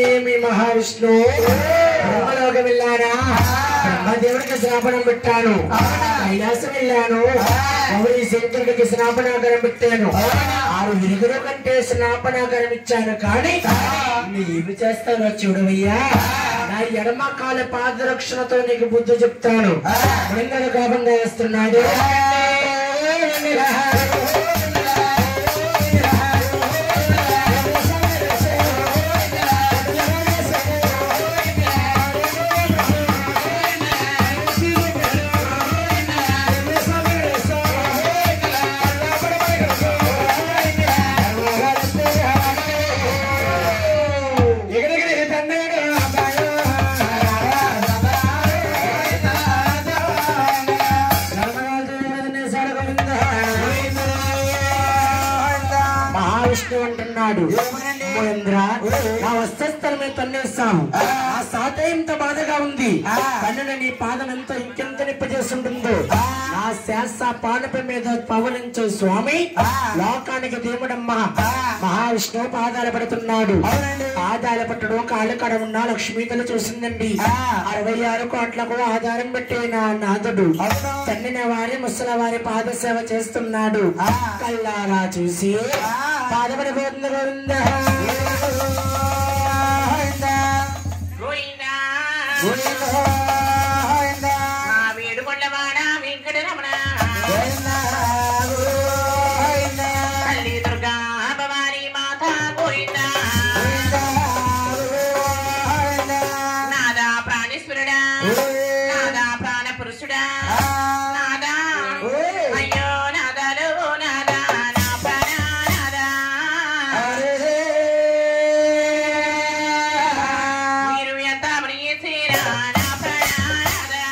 ఏమి మహావిష్ణు బ్రహ్మలోకం వెళ్ళానా బ్రహ్మదేవుడికి శ్రాపణం పెట్టాను కైలాసం వెళ్ళాను గౌరీ శంకరుడికి శ్రాపణాకరం పెట్టాను 6 విరుగుల కంటే శ్రాపణాకరం ఇచ్చాను కానీ నీవు చేస్తాను చూడవయ్యా నా ఎడమ కాల పాదరక్షణతో నీకు బుద్ధి చెప్తాను బృందల కోపంగా వేస్తున్నాడు అంటున్నాడు నా వస్త్రస్థలమే తన్నేస్తాము ఆ సాత ఎంత బాధగా ఉంది కన్నున నీ పాదం ఎంత ఇంకెంత నిప్పజేస్తుంటుందో నా శాస పానపై మీద పవలించే స్వామి లోకానికి దేవుడమ్మ మహావిష్ణువు పాదాలు పడుతున్నాడు పాదాలు పట్టడం కాళ్ళు కడవున్నా లక్ష్మీతలు చూసిందండి 66 కోట్లకు ఆధారం పెట్టే నా నాథుడు తన్నిన వారి ముసల వారి పాద సేవ చేస్తున్నాడు కల్లారా చూసి బాధపడిపోతుంది వేడుకొండవాడ వెంకటరమణ తల్లి దుర్గా భవానీ మాత గోవిందా నాదా ప్రాణేశ్వరుడా నాదా ప్రాణ పురుషుడా నాదా అయ్యో నాదాలు నాదా నా ప్రాణ నాదా మీరు ఎంత ప్రియసేరా నా ప్రాణ నాదా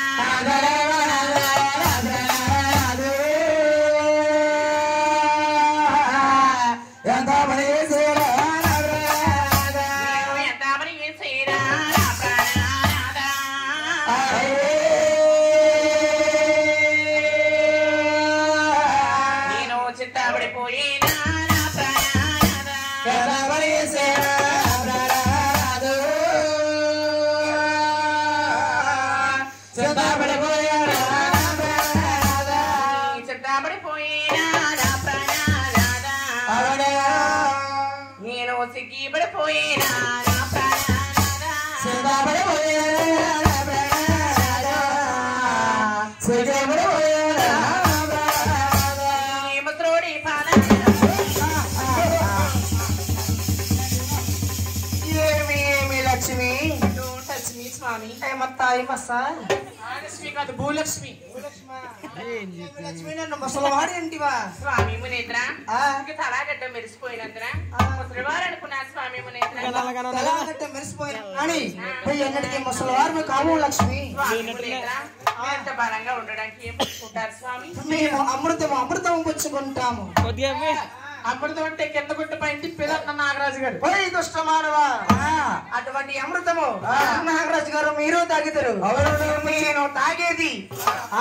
భూలక్ష్మి ముసలివాడు ఏంటివా స్వామి మునేత్ర తలాగడ్డ మెరిసిపోయినందున ముసలివారు అనుకున్నా స్వామి మునేత్ర మెరిసిపోయిన కానీ ఎన్నటికీ ముసలివారు కావు లక్ష్మి స్వామి మునేత్ర ఎంత బలంగా ఉండడానికి ఏం పుచ్చుకుంటారు స్వామి మేము అమృతం పుచ్చుకుంటాము అమృతం అంటే కింద గుట్ట పైన తిప్పేదన్న నాగరాజు గారు దుష్ట మానవా అటువంటి అమృతము నాగరాజు గారు మీరు తాగుతారు నేను తాగేది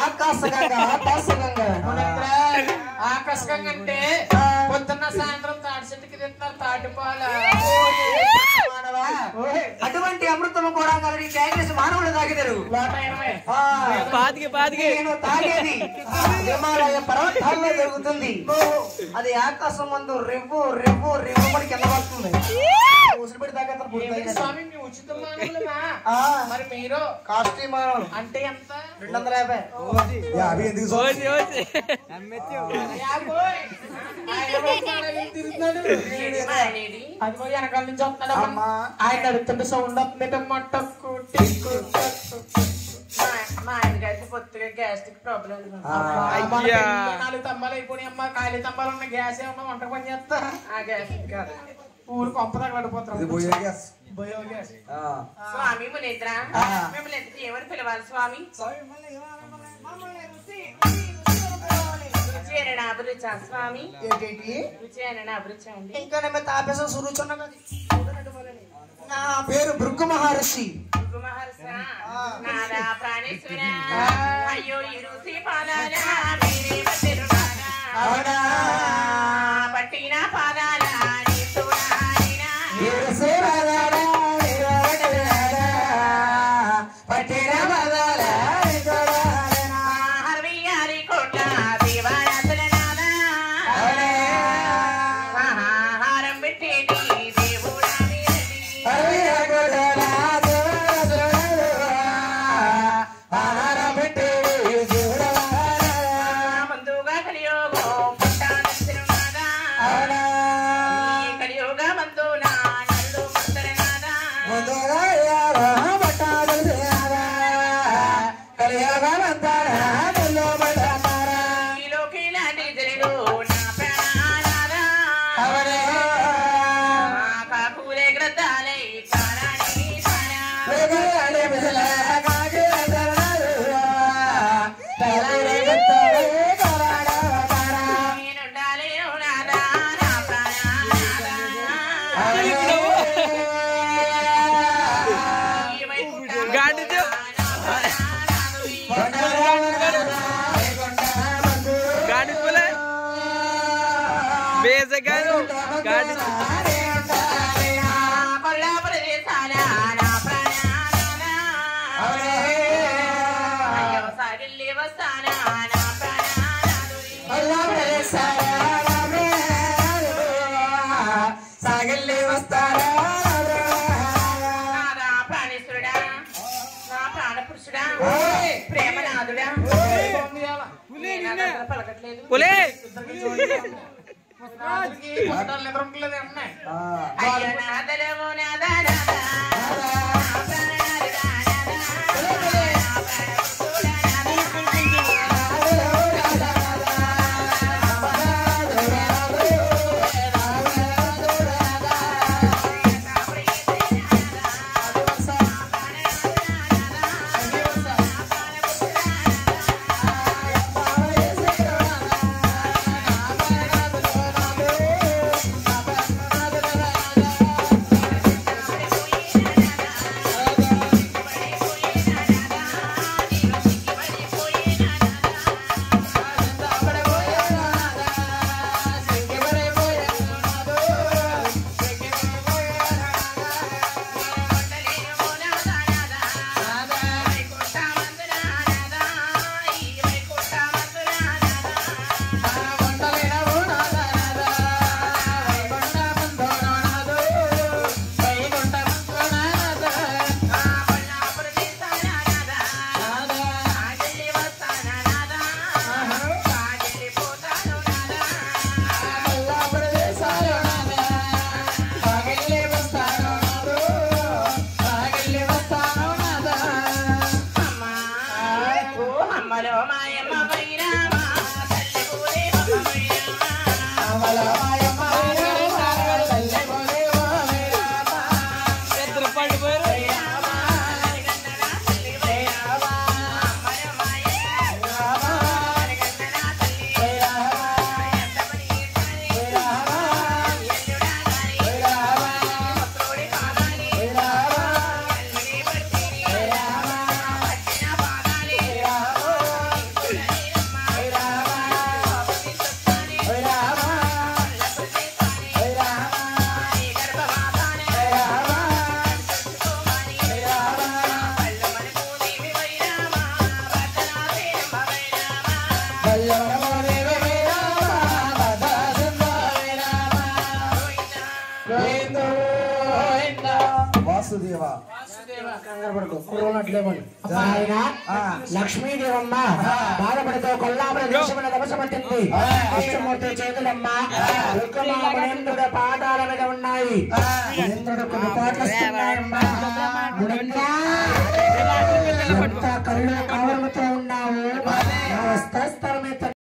ఆకాశగంగా ఆకాశగంగా అంటే పొద్దున్న సాయంత్రం తాటి చెట్టుకి తింటారు తాటిపాల అటువంటి అమృతము కూడా కలిగి తాగేసి మానవులు తాగుతారు నేను తాగేది హిమాలయ పర్వతాల్లో జరుగుతుంది అది ఆకాశం ముందు రెవ్వు పడి కింద పడుతుంది స్వామి మీ ఉచిత మానవులమా మరి మీరు కాస్ట్లీ మానవులు అంటే ఎంత 250 అది వెనకాల నుంచి వస్తున్నాడు ఆయన అడుగుతుంటే సౌండ్ వస్తుంది మట్టకు మా ఆయనకి అయితే పొత్తుగా గ్యాస్ట్రిక్ ప్రాబ్లం 4 తంబాలు అయిపోయి అమ్మ ఖాళీ తంబాలు ఉన్న గ్యాస్ ఏమన్నా వంట పని చేస్తా ఆ గ్యాస్ కాదు ఊరు కొంప తగలడిపోతారు బయోగ్యాస్ స్వామి మునేత్ర మిమ్మల్ని ఎంత ఏమని పిలవాలి స్వామి అభిరుచా స్వామి అభిరుచా అండి ఇంకా తాపేసం సురుచున్నది నా పేరు భృగు మహర్షి నాదా ప్రాణేశ్వర అయ్యో ఇరుసి పాదాల పట్టిన పాదాల సాగల్లి వస్తారా ప్రాణేశ్వరుడా నా ప్రాణపురుషుడా ప్రేమనాథుడా పలకట్లేదు అయ్యో నాదరము నాదరా లక్ష్మీదేవమ్మ బాధపడితో కొల్లాపుర దేశమున తపసపట్టింది. కృష్ణమూర్తి చేతులమ్మ రుక్మామణేంద్రుడు పాదాల మీద ఉన్నాయి. ఇంద్రుడు కొన్ని పాటలు వస్తున్నాయమ్మా. ఎంత కళ్ళు